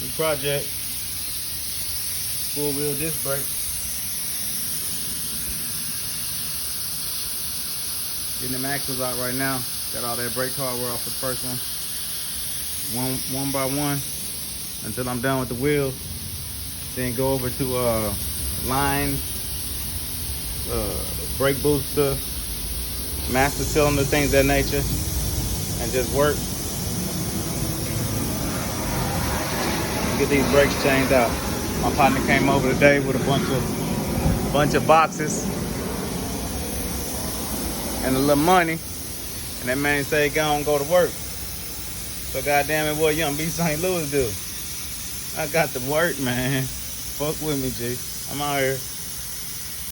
New project. Four wheel disc brake. Getting them axles out right now. Got all that brake hardware off the first one. One by one until I'm done with the wheels. Then go over to line, brake booster, master cylinder, things of that nature, and just work. Get these brakes changed out. My partner came over today with a bunch of boxes and a little money, and that man said go to work. So goddamn it, what Young B St. Louis do? I got to work, man. Fuck with me, G. I'm out here.